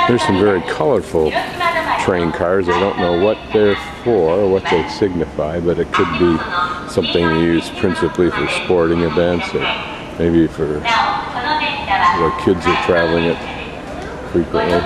There's some very colorful train cars. I don't know what they're for or what they signify, but it could be something used principally for sporting events or maybe for the kids are traveling it frequently.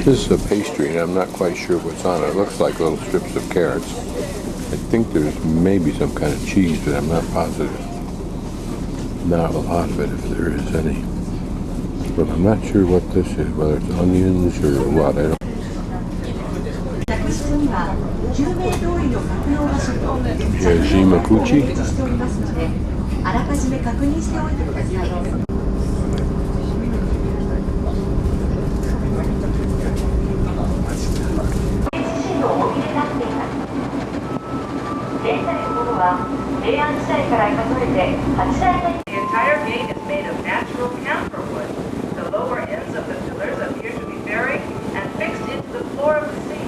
This is a pastry, and I'm not quite sure what's on it. It looks like little strips of carrots. I think there's maybe some kind of cheese, but I'm not positive. Not a lot of it, if there is any. But I'm not sure what this is, whether it's onions or what. I don't. Yajimakuchi. The entire gate is made of natural camphor wood. The lower ends of the pillars appear to be buried and fixed into the floor of the sea.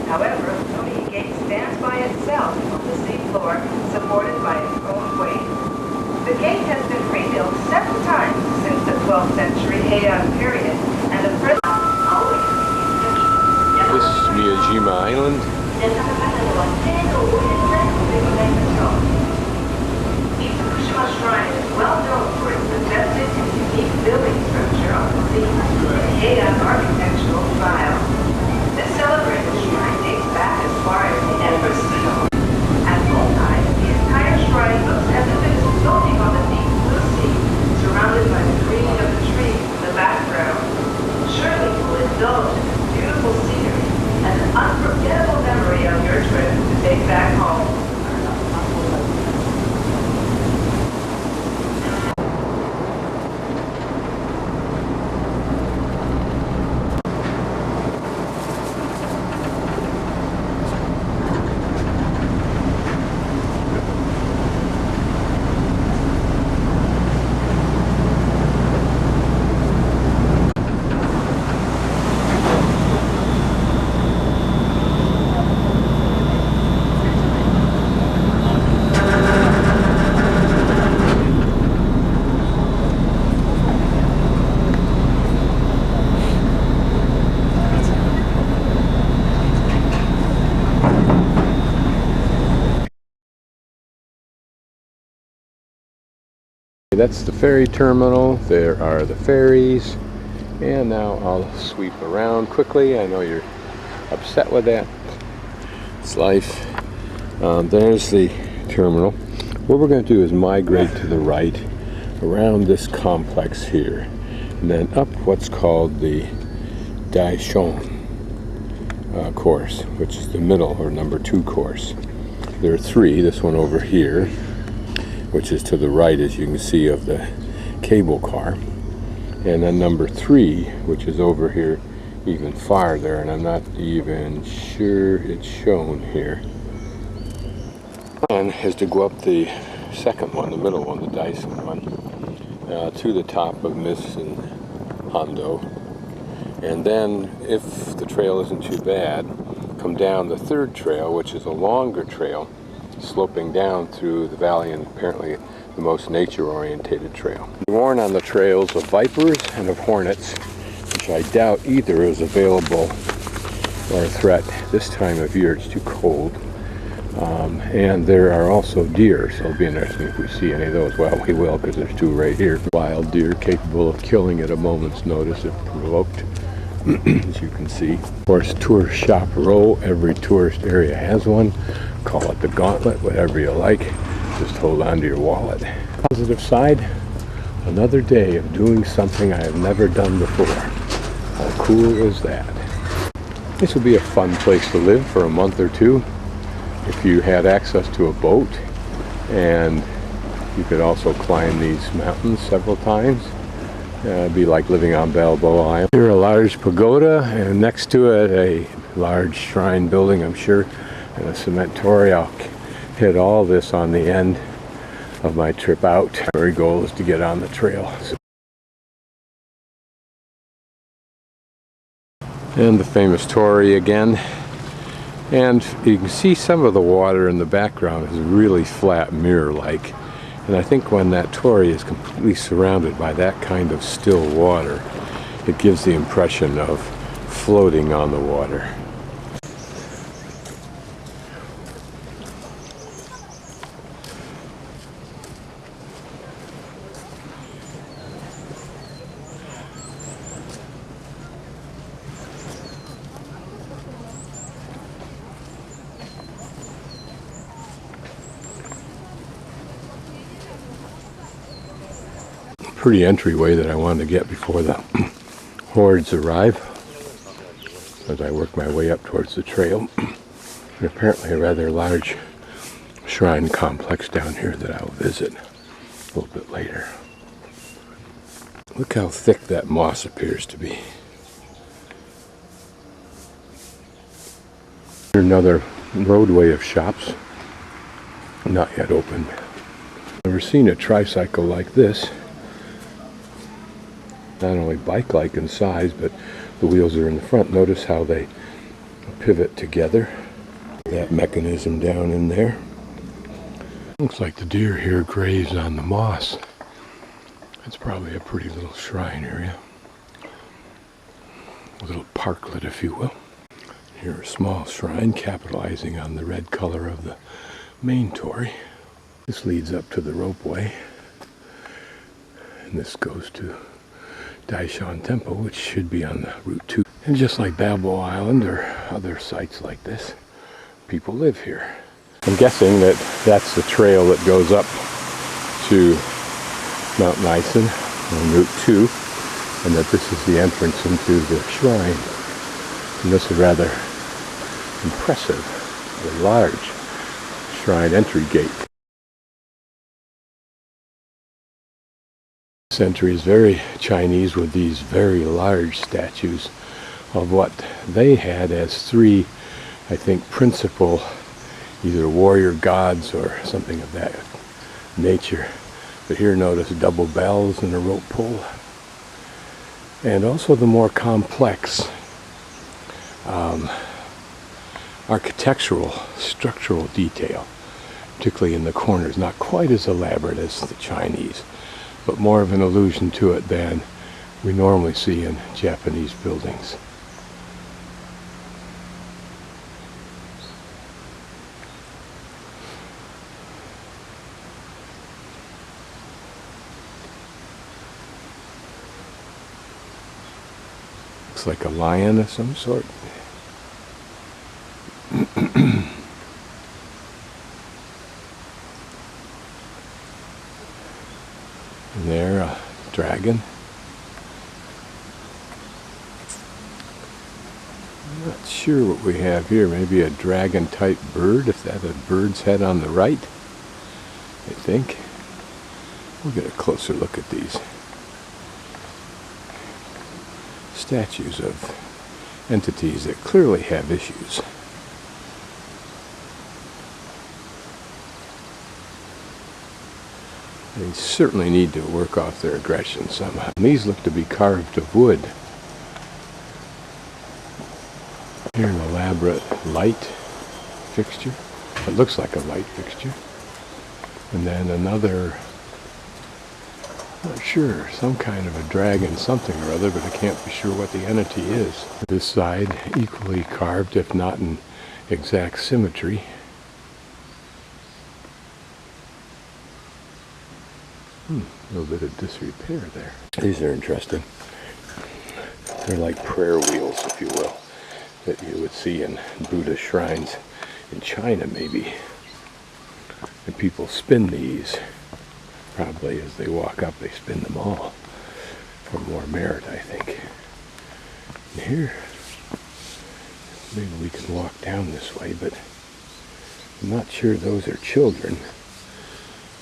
However, the Torii gate stands by itself on the sea floor, supported by its own weight. The gate has been rebuilt several times since the 12th century Heian period, and the present. This is Miyajima Island. Itsukushima Shrine is well known for its majestic and unique building structure on the sea, the Heian architectural style. This celebrated shrine dates back as far as the Empress Hiro. At full tide, the entire shrine looks as if it is floating on the deep blue sea, surrounded by the green of the trees in the background. Surely you will indulge in this beautiful scenery and an unforgettable memory of your trip to take back home. That's the ferry terminal. There are the ferries, and now I'll sweep around quickly. I know you're upset with that. It's life. There's the terminal. What we're going to do is migrate to the right around this complex here, and then up what's called the Daisho-in course, which is the middle or number 2 course. There are 3. This one over here, which is to the right, as you can see, of the cable car, and then number 3, which is over here even farther, and I'm not even sure it's shown here. And is to go up the second one, the middle one, the Daisho one, to the top of Misen Hondo, and then if the trail isn't too bad, come down the 3rd trail, which is a longer trail, sloping down through the valley, and apparently the most nature-orientated trail. We warn on the trails of vipers and of hornets, which I doubt either is available or a threat this time of year. It's too cold. And there are also deer, so it'll be interesting if we see any of those. Well, we will, because there's 2 right here. Wild deer capable of killing at a moment's notice if provoked, as you can see. Of course, tourist shop row. Every tourist area has one. Call it the gauntlet, whatever you like. Just hold on to your wallet. Positive side, another day of doing something I have never done before. How cool is that? This would be a fun place to live for a month or 2 if you had access to a boat, and you could also climb these mountains several times. It'd be like living on Balboa Island. Here a large pagoda, and next to it a large shrine building, I'm sure, and a cement Torii. I'll hit all this on the end of my trip out. Our goal is to get on the trail. And the famous Torii again. And you can see some of the water in the background is really flat, mirror-like. And I think when that Torii is completely surrounded by that kind of still water, it gives the impression of floating on the water. Pretty entryway that I wanted to get before the hordes arrive as I work my way up towards the trail. And apparently a rather large shrine complex down here that I'll visit a little bit later. Look how thick that moss appears to be. Here's another roadway of shops, not yet open. Never seen a tricycle like this. Not only bike-like in size, but the wheels are in the front. Notice how they pivot together. That mechanism down in there. Looks like the deer here graze on the moss. It's probably a pretty little shrine area. A little parklet, if you will. Here a small shrine capitalizing on the red color of the main Torii. This leads up to the ropeway. And this goes to Daisho-in Temple, which should be on the Route 2. And just like Balboa Island or other sites like this, people live here. I'm guessing that that's the trail that goes up to Mount Misen on Route 2, and that this is the entrance into the shrine. And this is rather impressive, a large shrine entry gate. This entry is very Chinese with these very large statues of what they had as three, I think, principal either warrior gods or something of that nature. But here notice double bells and a rope pull. And also the more complex architectural, structural detail, particularly in the corners, not quite as elaborate as the Chinese, but more of an allusion to it than we normally see in Japanese buildings. Looks like a lion of some sort. And there, a dragon. I'm not sure what we have here. Maybe a dragon-type bird, if that's a bird's head on the right, I think. We'll get a closer look at these statues of entities that clearly have issues. They certainly need to work off their aggression somehow. And these look to be carved of wood. Here an elaborate light fixture. It looks like a light fixture. And then another, not sure, some kind of a dragon something or other, but I can't be sure what the entity is. This side equally carved, if not in exact symmetry. A little bit of disrepair there. These are interesting. They're like prayer wheels, if you will, that you would see in Buddhist shrines in China, maybe. And people spin these. Probably as they walk up, they spin them all for more merit, I think. And here, maybe we can walk down this way, but I'm not sure those are children.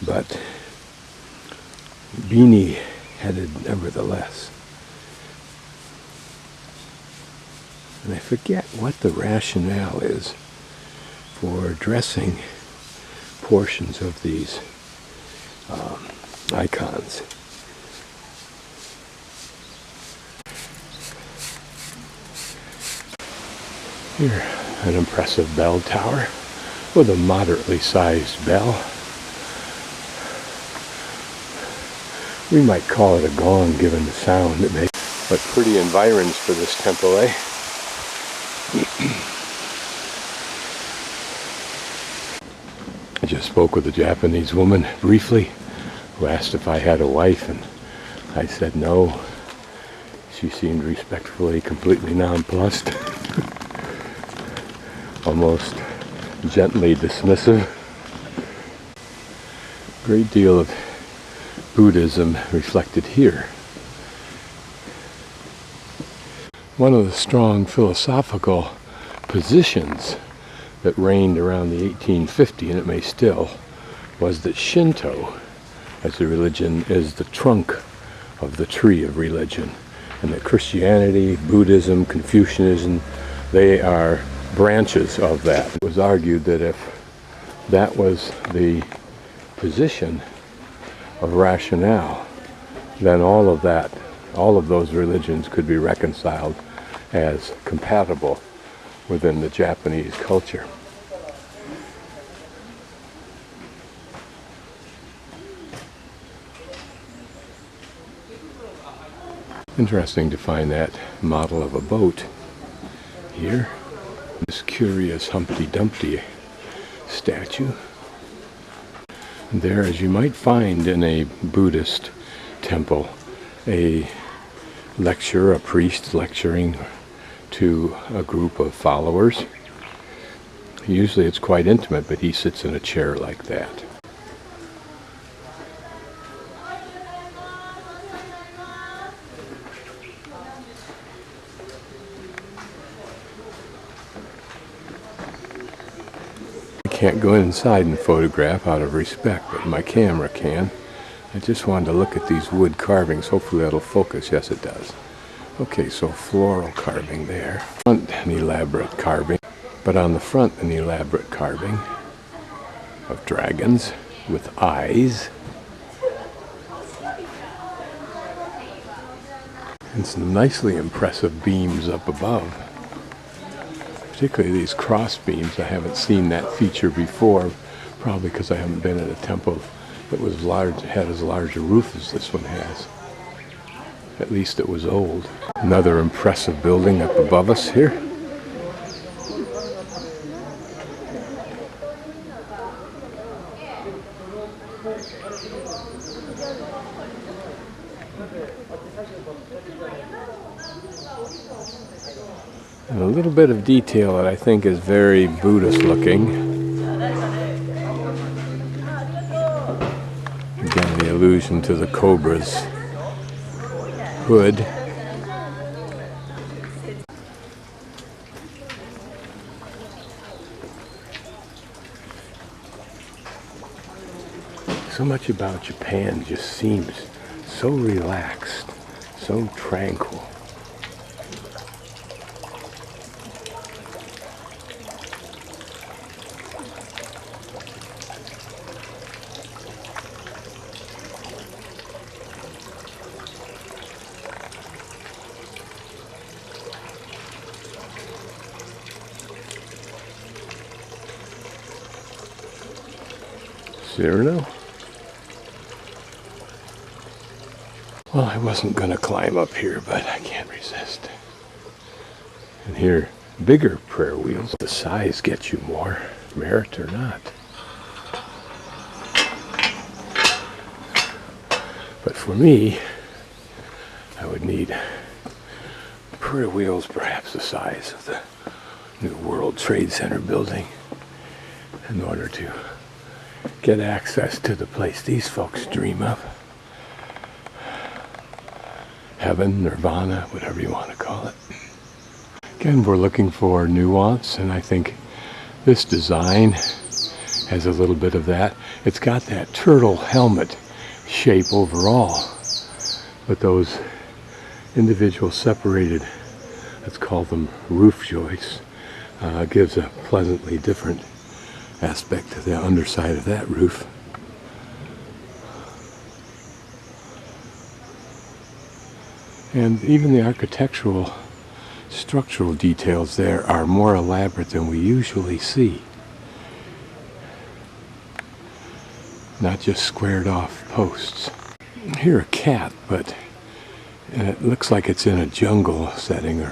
But Beanie headed nevertheless. And I forget what the rationale is for dressing portions of these icons. Here, an impressive bell tower with a moderately sized bell. We might call it a gong given the sound it makes. But pretty environs for this temple, eh? I just spoke with a Japanese woman briefly who asked if I had a wife, and I said no. She seemed respectfully completely nonplussed. Almost gently dismissive. Great deal of Buddhism reflected here. One of the strong philosophical positions that reigned around the 1850, and it may still, was that Shinto as a religion is the trunk of the tree of religion, and that Christianity, Buddhism, Confucianism, they are branches of that. It was argued that if that was the position of rationale, then all of those religions could be reconciled as compatible within the Japanese culture. Interesting to find that model of a boat here. This curious Humpty Dumpty statue. And there, as you might find in a Buddhist temple, a lecturer, a priest lecturing to a group of followers. Usually it's quite intimate, but he sits in a chair like that. I can't go inside and photograph out of respect, but my camera can. I just wanted to look at these wood carvings. Hopefully that'll focus. Yes, it does. Okay, so floral carving there. Front, an elaborate carving. But on the front, an elaborate carving of dragons with eyes. And some nicely impressive beams up above. Particularly these cross beams. I haven't seen that feature before, probably because I haven't been at a temple that was large, had as large a roof as this one has. At least it was old. Another impressive building up above us here. And a little bit of detail that I think is very Buddhist looking. Again, the allusion to the cobra's hood. So much about Japan just seems so relaxed, so tranquil. Cyrano? Well, I wasn't going to climb up here, but I can't resist. And here, bigger prayer wheels. The size gets you more, merit or not. But for me, I would need prayer wheels perhaps the size of the new World Trade Center building in order to get access to the place these folks dream of. Heaven, nirvana, whatever you want to call it. Again, we're looking for nuance, and I think this design has a little bit of that. It's got that turtle helmet shape overall, but those individual separated, let's call them roof joists, gives a pleasantly different aspect to the underside of that roof. And even the architectural Structural details there are more elaborate than we usually see. Not just squared off posts. I hear a cat, but it looks like it's in a jungle setting.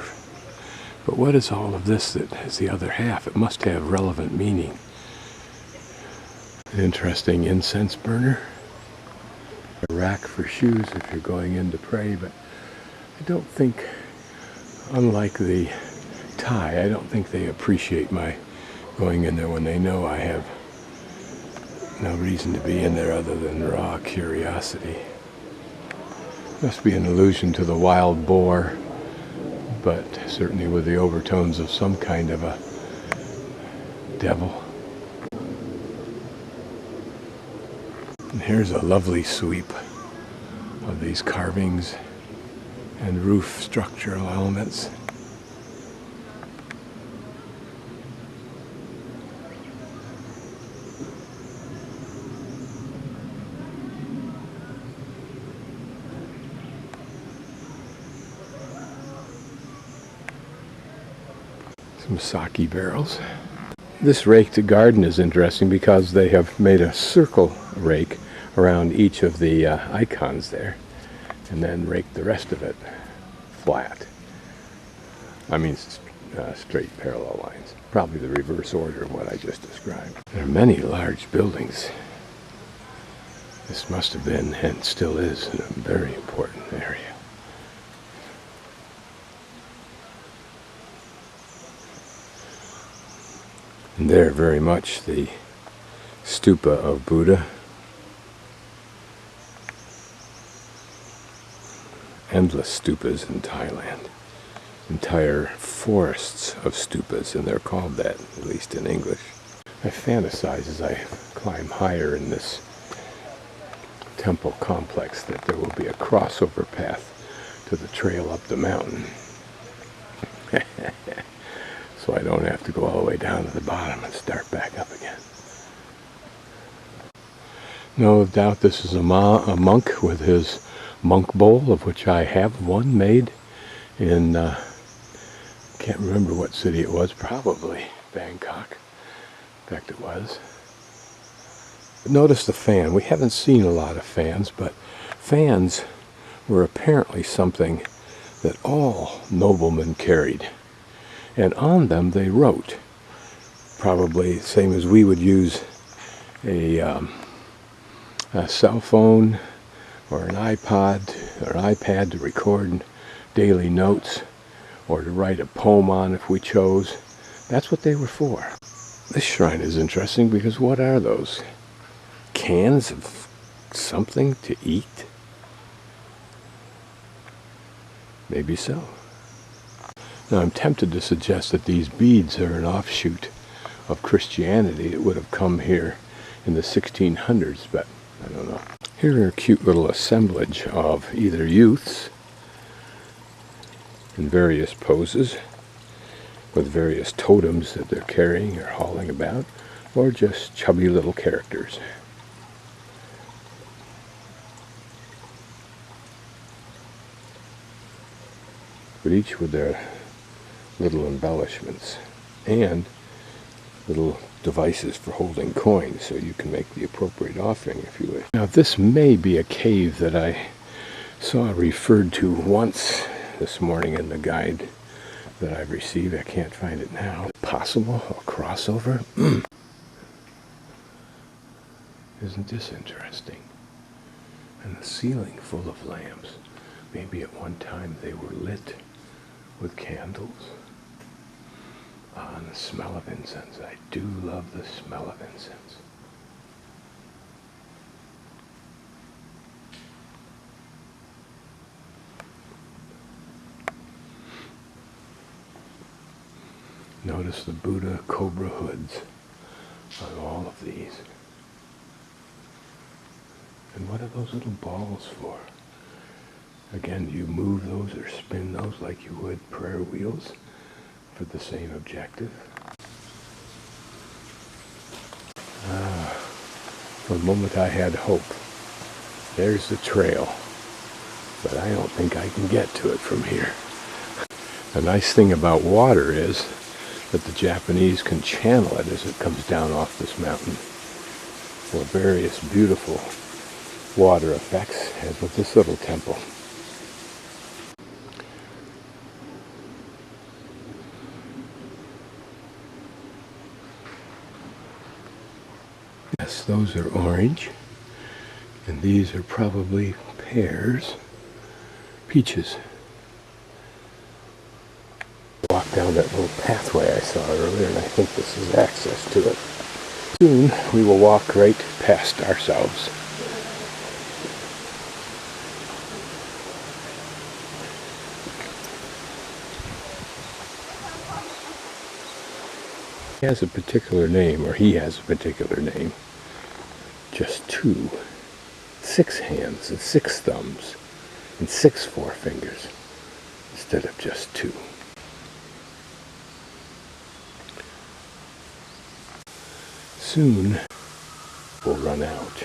But what is all of this that is the other half? It must have relevant meaning. An interesting incense burner. A rack for shoes if you're going in to pray, but I don't think, unlike the Thai, I don't think they appreciate my going in there when they know I have no reason to be in there other than raw curiosity. Must be an allusion to the wild boar, but certainly with the overtones of some kind of a devil. And here's a lovely sweep of these carvings and roof structural elements. Some sake barrels. This raked garden is interesting because they have made a circle rake around each of the icons there, and then raked the rest of it flat. I mean straight parallel lines. Probably the reverse order of what I just described. There are many large buildings. This must have been, and still is, a very important area. And there, very much the stupa of Buddha. Endless stupas in Thailand. Entire forests of stupas, and they're called that, at least in English. I fantasize as I climb higher in this temple complex that there will be a crossover path to the trail up the mountain. So I don't have to go all the way down to the bottom and start back up again. No doubt this is a monk with his monk bowl, of which I have one made in, can't remember what city it was, probably Bangkok. In fact, it was. Notice the fan. We haven't seen a lot of fans, but fans were apparently something that all noblemen carried. And on them they wrote, probably same as we would use a cell phone or an iPod or an iPad to record daily notes or to write a poem on if we chose. That's what they were for. This shrine is interesting because what are those? Cans of something to eat? Maybe so. Now I'm tempted to suggest that these beads are an offshoot of Christianity that would have come here in the 1600s, but I don't know. Here are a cute little assemblage of either youths in various poses with various totems that they're carrying or hauling about, or just chubby little characters. But each with their little embellishments and little devices for holding coins, so you can make the appropriate offering if you wish. Now this may be a cave that I saw referred to once this morning in the guide that I've received. I can't find it now. Possible a crossover? Isn't this interesting? And the ceiling full of lamps. Maybe at one time they were lit with candles. Ah, and the smell of incense. I do love the smell of incense. Notice the Buddha cobra hoods on all of these. And what are those little balls for? Again, do you move those or spin those like you would prayer wheels for the same objective? For a moment I had hope. There's the trail, but I don't think I can get to it from here. A nice thing about water is that the Japanese can channel it as it comes down off this mountain for various beautiful water effects, as with this little temple. Yes, those are orange, and these are probably pears, peaches. Walk down that little pathway I saw earlier, and I think this is access to it. Soon we will walk right past ourselves. He has a particular name, or he has a particular name. Just 2, 6 hands and 6 thumbs and 6 forefingers instead of just 2. Soon we'll run out.